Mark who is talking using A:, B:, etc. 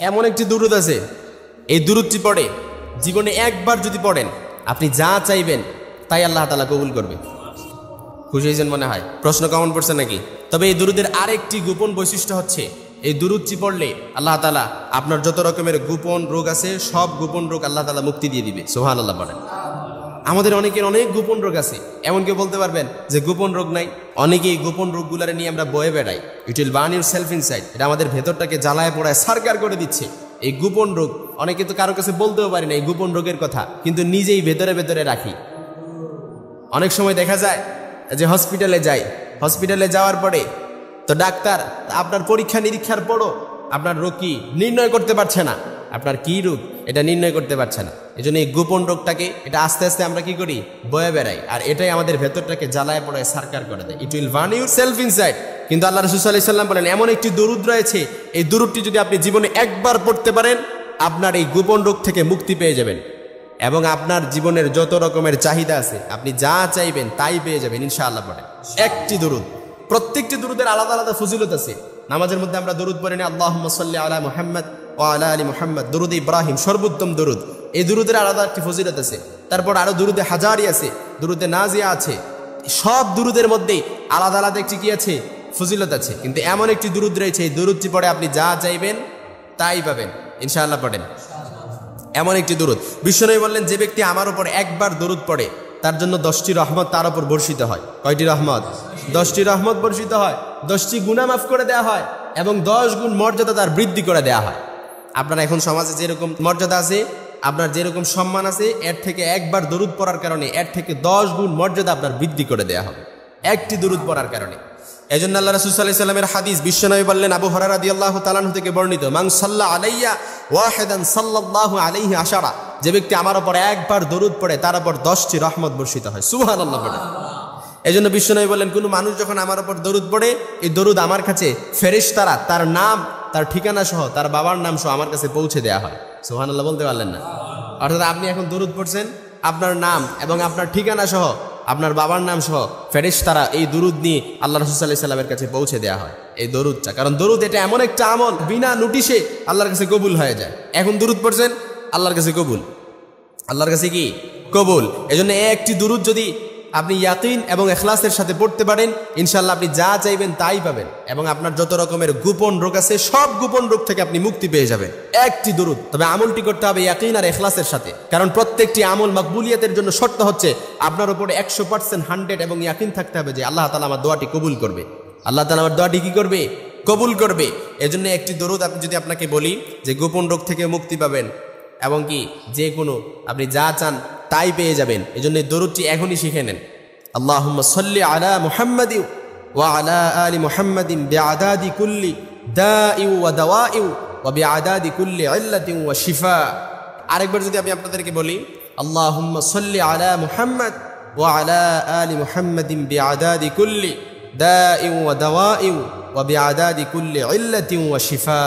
A: এমন একটি দুরূদ আছে, এই দুরূদটি পড়ে জীবনে একবার যদি পড়েন আপনি যা চাইবেন তাই আল্লাহ তাআলা কবুল করবে। খুশি হয়েছেন মনে হয়? প্রশ্ন কমন পড়ছে নাকি? তবে এই দুরূদের আরেকটি গোপন বৈশিষ্ট্য হচ্ছে, এই দুরূদটি পড়লে আল্লাহ তাআলা আপনার যত রকমের গোপন রোগ আছে সব গোপন রোগ আল্লাহ তাআলা মুক্তি দিয়ে দিবে। সুবহানাল্লাহ বলেন। আমাদের অনেকের অনেক গোপন রোগ আছে, এমন কেউ বলতে পারবেন যে গোপন রোগ নাই? অনেকেই গোপন রোগগুলারে নিয়ে আমরা বয়ে বেড়াই। It will burn your self inside, এটা আমাদের ভেতরটাকে জ্বালায় পোড়ায় সারকার করে দিচ্ছে। এই গোপন রোগ অনেকে তো কারো কাছে বলতেও পারি না এই গোপন রোগের কথা, কিন্তু নিজেই ভেতরে ভেতরে রাখি। অনেক সময় দেখা যায় যে হসপিটালে যাওয়ার পরে তো ডাক্তার আপনার পরীক্ষা নিরীক্ষার পরও আপনার রোগ কি নির্ণয় করতে পারছে না, আপনার কি রোগ এটা নির্ণয় করতে পারছে না। এই জন্য এই গোপন রোগটাকে এটা আস্তে আস্তে আমরা কি করি, বয়ে বেড়াই, আর এটাই আমাদের ভেতরটাকে জ্বালায় পোড়ায় সারকার করে দেয়। It will burn your self inside. কিন্তু আল্লাহ রাসূল সাল্লাল্লাহু আলাইহি ওয়াসাল্লাম বলেন এমন একটি দরুদ রয়েছে, এই দরুদটি যদি আপনি জীবনে একবার পড়তে পারেন আপনার এই গোপন রোগ থেকে মুক্তি পেয়ে যাবেন, এবং আপনার জীবনের যত রকমের চাহিদা আছে আপনি যা চাইবেন তাই পেয়ে যাবেন ইনশাআল্লাহ। পড়েন একটি দরুদ, প্রত্যেকটি দরুদের আলাদা আলাদা ফজিলত আছে। নামাজের মধ্যে আমরা দরুদ পড়ি না, আল্লাহুম্মা সাল্লি আলা মুহাম্মদ ওয়া আলা আলি মুহাম্মদ, দরুদ ইব্রাহিম সর্বোত্তম দরুদ। এই দরুদের আলাদা একটি ফজিলত আছে। তারপর আরো দরুদে হাজারি আছে, দরুদে নাজিয়া আছে। সব দরুদের মধ্যেই আলাদা আলাদা একটি কি আছে, ফজিলত আছে। কিন্তু এমন একটি দরুদ রয়েছে, এই দরুদটি পড়ে আপনি যা চাইবেন তাই পাবেন ইনশাআল্লাহ। পড়েন এমন একটি দরুদ। বিশ্বনবী বললেন যে ব্যক্তি আমার উপর একবার দরুদ পড়ে তার জন্য 10টি রহমত তার উপর বর্ষিত হয়। কয়টি রহমত? 10টি রহমত বর্ষিত হয়, 10টি গুনাহ মাফ করে দেওয়া হয়, এবং 10 গুণ মর্যাদা তার বৃদ্ধি করে দেওয়া হয়। আপনার এখন সমাজে যেরকম মর্যাদা আছে, আপনার যেরকম সম্মান আছে, এর থেকে একবার দরুদ পড়ার কারণে এর থেকে 10 গুণ মর্যাদা আপনার বৃদ্ধি করে দেওয়া হবে একটি দরুদ পড়ার কারণে। এজন্য আল্লাহ রাসূল সাল্লাল্লাহু আলাইহি ওয়াসাল্লামের হাদিস, বিশ্বনবী বললেন, আবু হুরায়রা রাদিয়াল্লাহু তাআলা আনহু থেকে বর্ণিত, মান সাল্লা আলাইয়া ওয়াহিদান সাল্লাল্লাহু আলাইহি আশারা, যে ব্যক্তি আমার উপর একবার দরুদ পড়ে তার উপর 10টি রহমত বর্ষিত হয়। সুবহানাল্লাহ বলেন। এজন্য বিশ্বনবী বললেন, কোনো মানুষ যখন আমার উপর দরুদ পড়ে এই দরুদ আমার কাছে ফেরেশতারা তার নাম, তার ঠিকানা সহ, তার বাবার নাম সহ আমার কাছে পৌঁছে দেওয়া হয়। সুবহানাল্লাহ বলতে পারলেন না? অর্থাৎ আপনি এখন দরুদ পড়ছেন, আপনার নাম এবং আপনার ঠিকানা সহ, আপনার বাবার নাম সহ ফেরেশতারা এই দরুদ নিয়ে আল্লাহ রাসূল সাল্লাল্লাহু আলাইহি ওয়াসাল্লামের কাছে পৌঁছে দেওয়া হয় এই দরুদটা। কারণ দরুদ এটা এমন একটা আমল বিনা নোটিশে আল্লাহর কাছে কবুল হয়ে যায়। এখন দরুদ পড়ছেন, আল্লাহর কাছে কবুল, আল্লাহর কাছে কি কবুল। এজন্য একটি দরুদ যদি আপনি ইয়াকিন এবং ইখলাসের সাথে পড়তে পারেন ইনশাআল্লাহ আপনি যা চাইবেন তাই পাবেন, এবং আপনার যত রকমের গোপন রোগ আছে সব গোপন রোগ থেকে আপনি মুক্তি পেয়ে যাবেন একটি দরুদ। তবে আমলটি করতে হবে ইয়াকিন আর ইখলাসের সাথে, কারণ প্রত্যেকটি আমল মাকবুলিয়াতের জন্য শর্ত হচ্ছে আপনার উপরে 100% 100 এবং ইয়াকিন থাকতে হবে যে আল্লাহ তাআলা আমার দোয়াটি কবুল করবে, আল্লাহ তাআলা আমার দোয়াটি কি করবে, কবুল করবে। এজন্য একটি দরুদ আপনি যদি আপনাকে বলি যে গোপন রোগ থেকে মুক্তি পাবেন এবং কি যে কোনো আপনি যা চান তাই পেয়ে যাবেন, এজন্য দরুদটি এখনই শিখে নেন। আল্লাহুম্মা সাল্লি আলা মুহাম্মাদিন ওয়া আলা আলি মুহাম্মাদিন বিআদাদি কুল্লি দাই ওয়া দাওয়াই ওয়া বিআদাদি কুল্লি ইল্লাতিন ওয়া শিফা। আরেকবার যদি আমি আপনাদেরকে বলি, আল্লাহুম্মা সাল্লি আলা মুহাম্মাদ ওয়া আলা আলি মুহাম্মাদিন বিআদাদি কুল্লি দাই ওয়া দাওয়াই ওয়া বিআদাদি কুল্লি ইল্লাতিন ওয়া শিফা।